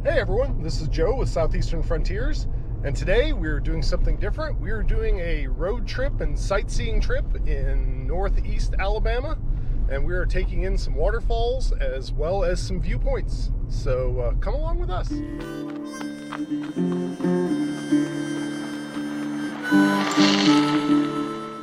Hey everyone, this is Joe with Southeastern Frontiers, and today we're doing something different. We're doing a road trip and sightseeing trip in northeast Alabama, and we are taking in some waterfalls as well as some viewpoints. So come along with us.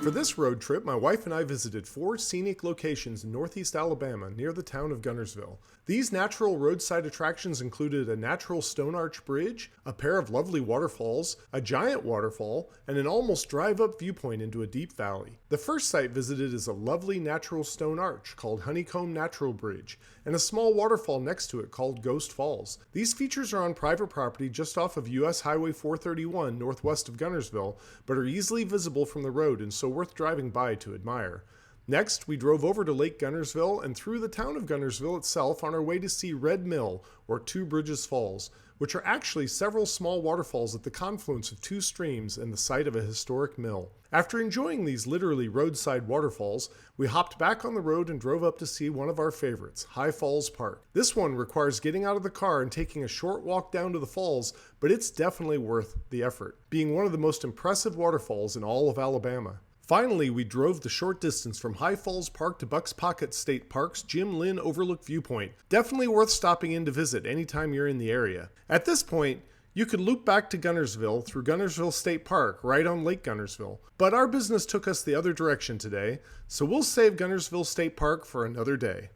For this road trip, my wife and I visited 4 scenic locations in northeast Alabama near the town of Guntersville. These natural roadside attractions included a natural stone arch bridge, a pair of lovely waterfalls, a giant waterfall, and an almost drive-up viewpoint into a deep valley. The first site visited is a lovely natural stone arch called Honeycomb Natural Bridge, and a small waterfall next to it called Ghost Falls. These features are on private property just off of US Highway 431 northwest of Guntersville, but are easily visible from the road and so worth driving by to admire. Next, we drove over to Lake Guntersville and through the town of Guntersville itself on our way to see Red Mill, or Two Bridges Falls, which are actually several small waterfalls at the confluence of 2 streams and the site of a historic mill. After enjoying these literally roadside waterfalls, we hopped back on the road and drove up to see one of our favorites, High Falls Park. This one requires getting out of the car and taking a short walk down to the falls, but it's definitely worth the effort, being one of the most impressive waterfalls in all of Alabama. Finally, we drove the short distance from High Falls Park to Bucks Pocket State Park's Lynn Overlook Viewpoint. Definitely worth stopping in to visit anytime you're in the area. At this point, you could loop back to Guntersville through Guntersville State Park right on Lake Guntersville. But our business took us the other direction today, so we'll save Guntersville State Park for another day.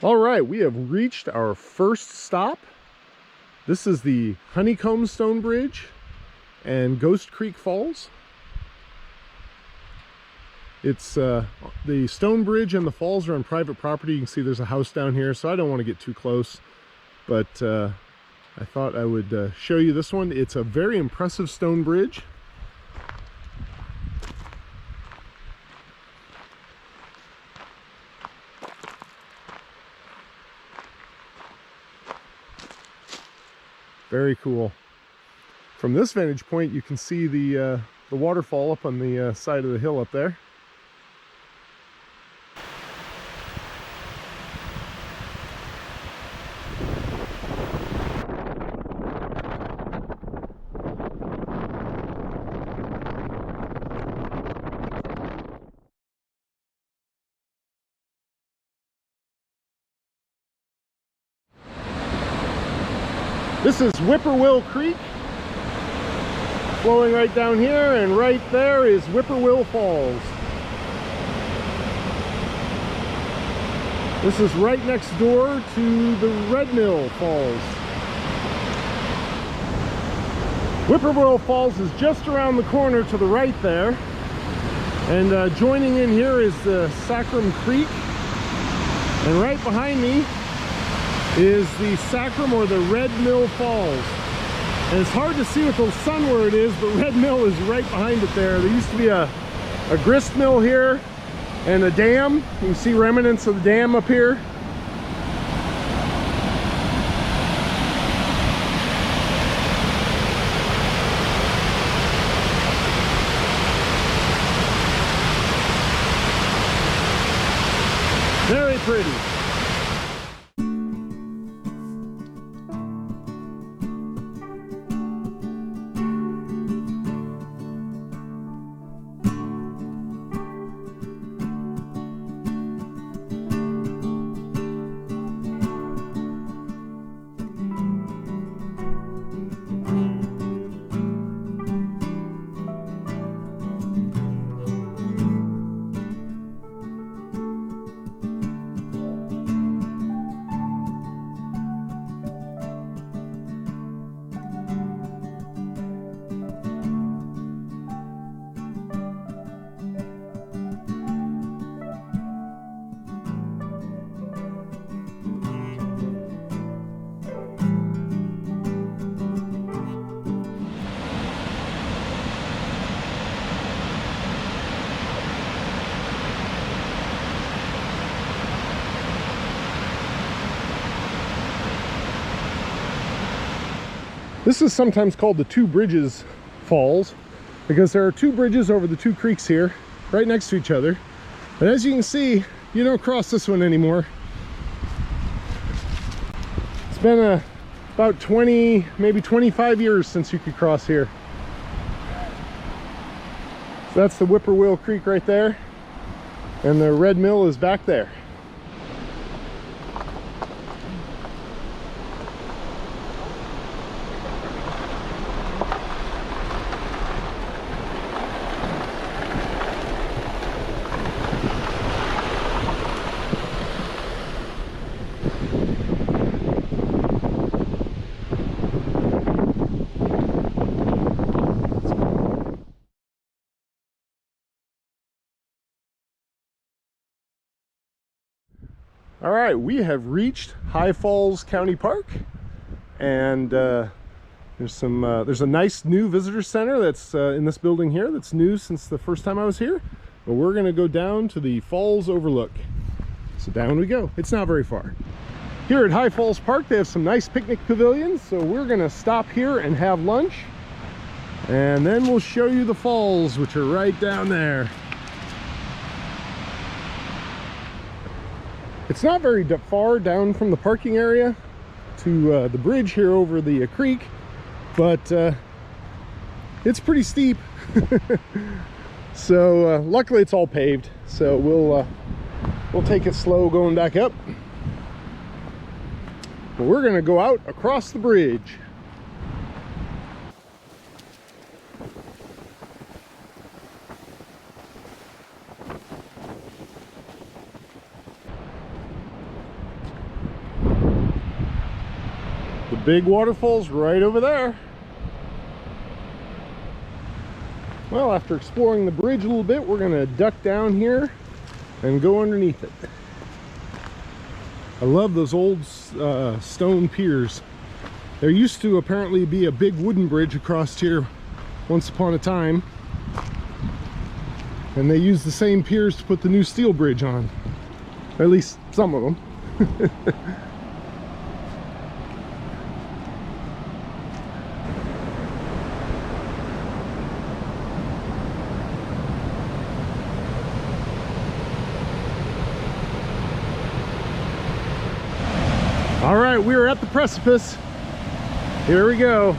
All right, we have reached our first stop. This is the Honeycomb Stone Bridge and Ghost Creek Falls. It's the Stone Bridge and the falls are on private property. You can see there's a house down here, so I don't want to get too close, but I thought I would show you this one. It's a very impressive stone bridge. Very cool. From this vantage point, you can see the waterfall up on the side of the hill up there. This is Whippoorwill Creek, flowing right down here, and right there is Whippoorwill Falls. This is right next door to the Red Mill Falls. Whippoorwill Falls is just around the corner to the right there, and joining in here is the Sacrum Creek, and right behind me is the Sacrum or the Red Mill Falls. And it's hard to see with the sun where it is, but Red Mill is right behind it there. There used to be a grist mill here and a dam. You can see remnants of the dam up here. Very pretty. This is sometimes called the Two Bridges Falls because there are 2 bridges over the 2 creeks here, right next to each other. And as you can see, you don't cross this one anymore. It's been about 20, maybe 25 years since you could cross here. So that's the Whippoorwill Creek right there, and the Red Mill is back there. All right, we have reached High Falls County Park, and there's a nice new visitor center that's in this building here that's new since the first time I was here. But we're gonna go down to the Falls Overlook. So down we go. It's not very far. Here at High Falls Park, they have some nice picnic pavilions, so we're gonna stop here and have lunch, and then we'll show you the falls, which are right down there. It's not very far down from the parking area to the bridge here over the creek, but it's pretty steep. So luckily it's all paved, so we'll take it slow going back up. But we're gonna go out across the bridge. The big waterfall's right over there. Well, after exploring the bridge a little bit, we're gonna duck down here and go underneath it. I love those old stone piers. There used to apparently be a big wooden bridge across here once upon a time, and they used the same piers to put the new steel bridge on, at least some of them. All right, we are at the precipice. Here we go.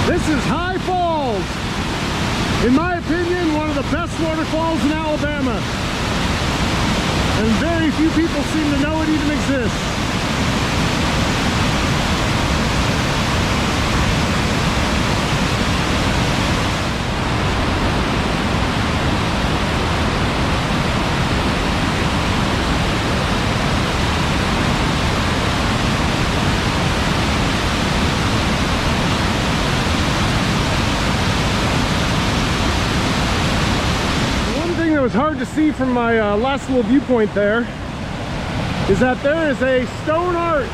This is High Falls. In my opinion, one of the best waterfalls in Alabama. And very few people seem to know it even exists. It was hard to see from my last little viewpoint there is that there is a stone arch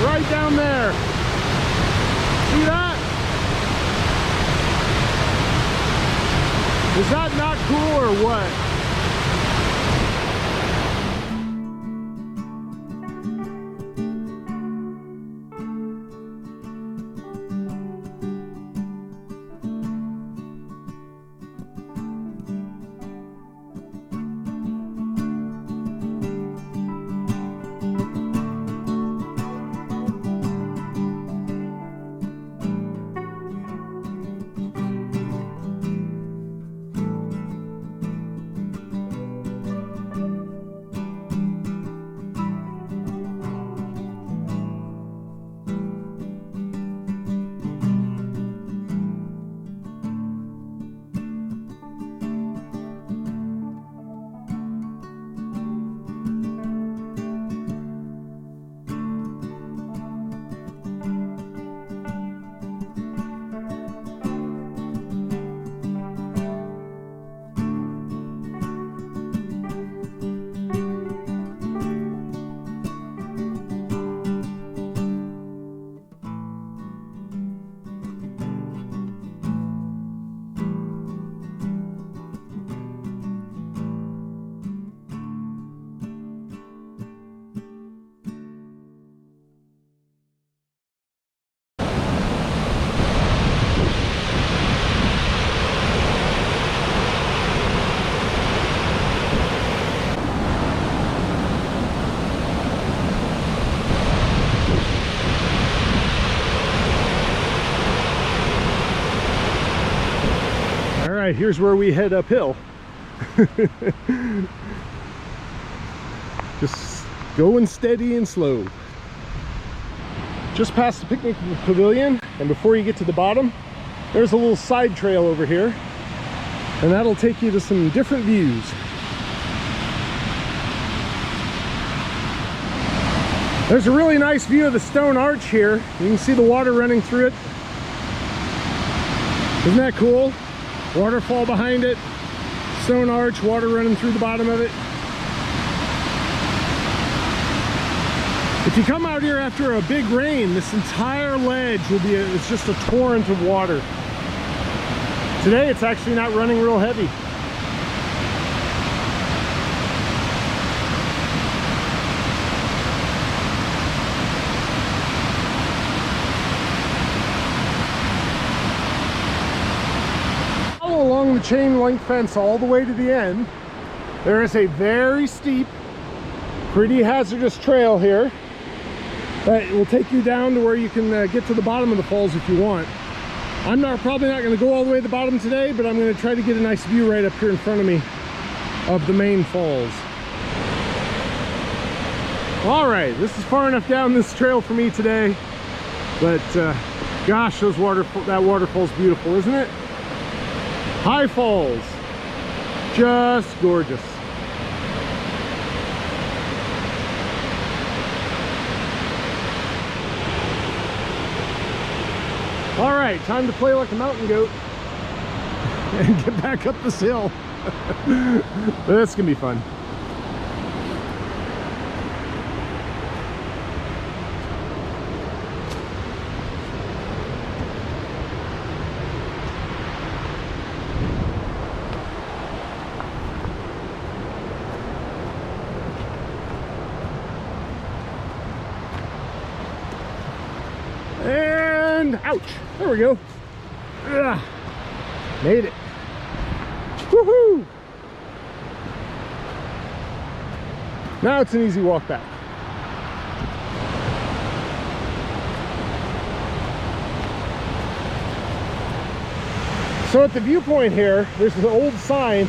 right down there. See that? Is that not cool or what? right, here's where we head uphill. Just going steady and slow. Just past the picnic pavilion, and before you get to the bottom, there's a little side trail over here, and that'll take you to some different views. There's a really nice view of the stone arch here. You can see the water running through it. Isn't that cool? Waterfall behind it, stone arch, water running through the bottom of it. If you come out here after a big rain, this entire ledge will be, it's just a torrent of water. Today it's actually not running real heavy. Along the chain link fence all the way to the end, there is a very steep, pretty hazardous trail here that will take you down to where you can get to the bottom of the falls if you want. I'm probably not going to go all the way to the bottom today, but I'm going to try to get a nice view right up here in front of me of the main falls. All right, this is far enough down this trail for me today, but gosh, that waterfall's beautiful, isn't it? High Falls, just gorgeous. All right, time to play like a mountain goat and get back up this hill. That's gonna be fun. And ouch, there we go. Ugh, made it. Woohoo! Now it's an easy walk back. So at the viewpoint here, there's an old sign.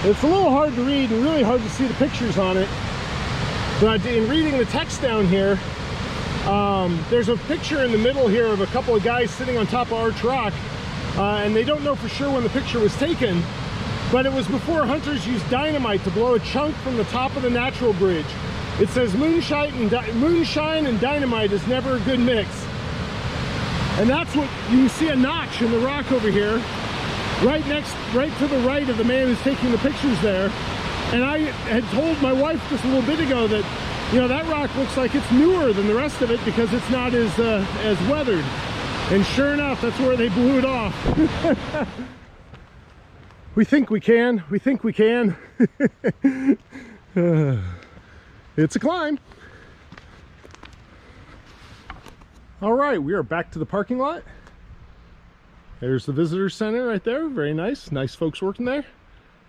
It's a little hard to read and really hard to see the pictures on it. But in reading the text down here, there's a picture in the middle here of a couple of guys sitting on top of Arch Rock, and they don't know for sure when the picture was taken, but it was before hunters used dynamite to blow a chunk from the top of the natural bridge. It says moonshine and dynamite is never a good mix. And that's what you see, a notch in the rock over here, right to the right of the man who's taking the pictures there. And I had told my wife just a little bit ago that, you know, that rock looks like it's newer than the rest of it because it's not as weathered. And sure enough, that's where they blew it off. We think we can. We think we can. It's a climb. All right, we are back to the parking lot. There's the visitor center right there. Very nice. Nice folks working there.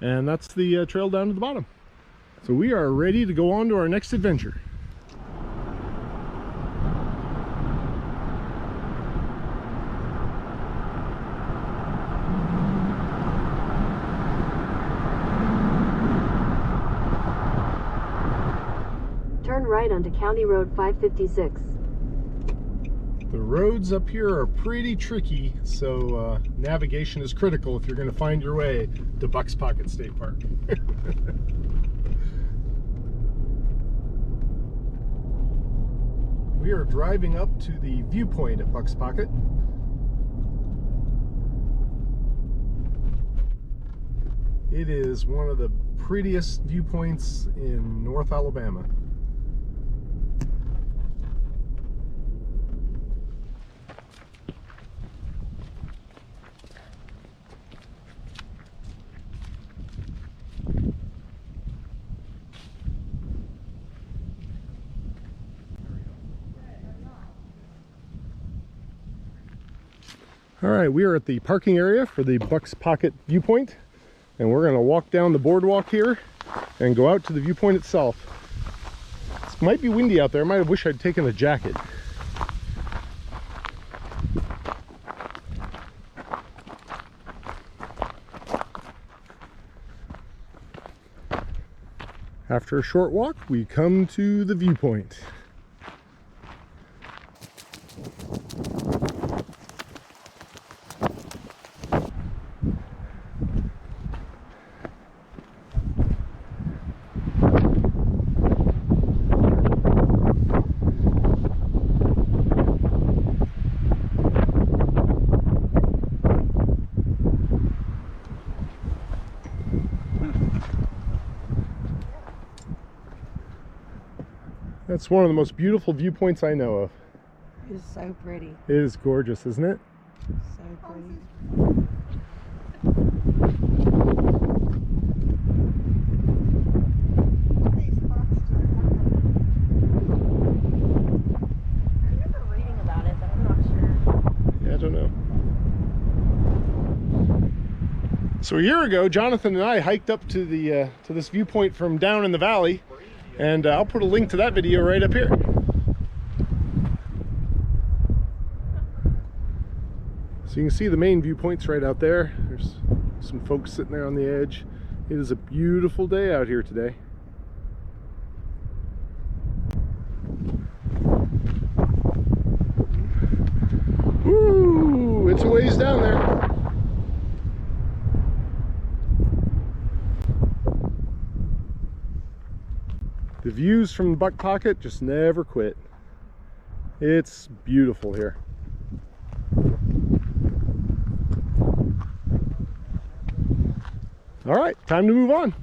And that's the trail down to the bottom. So we are ready to go on to our next adventure. Turn right onto County Road 556. The roads up here are pretty tricky, so navigation is critical if you're going to find your way to Buck's Pocket State Park. We are driving up to the viewpoint at Buck's Pocket. It is one of the prettiest viewpoints in North Alabama. All right, we are at the parking area for the Buck's Pocket viewpoint, and we're going to walk down the boardwalk here and go out to the viewpoint itself. It might be windy out there. I might have wished I'd taken a jacket. After a short walk, we come to the viewpoint. That's one of the most beautiful viewpoints I know of. It is so pretty. It is gorgeous, isn't it? So pretty. I remember reading about it, but I'm not sure. Yeah, I don't know. So a year ago, Jonathan and I hiked up to the to this viewpoint from down in the valley, and I'll put a link to that video right up here. So you can see the main viewpoints right out there. There's some folks sitting there on the edge. It is a beautiful day out here today. Woo! It's a ways down there. The views from Buck Pocket just never quit. It's beautiful here. All right, time to move on.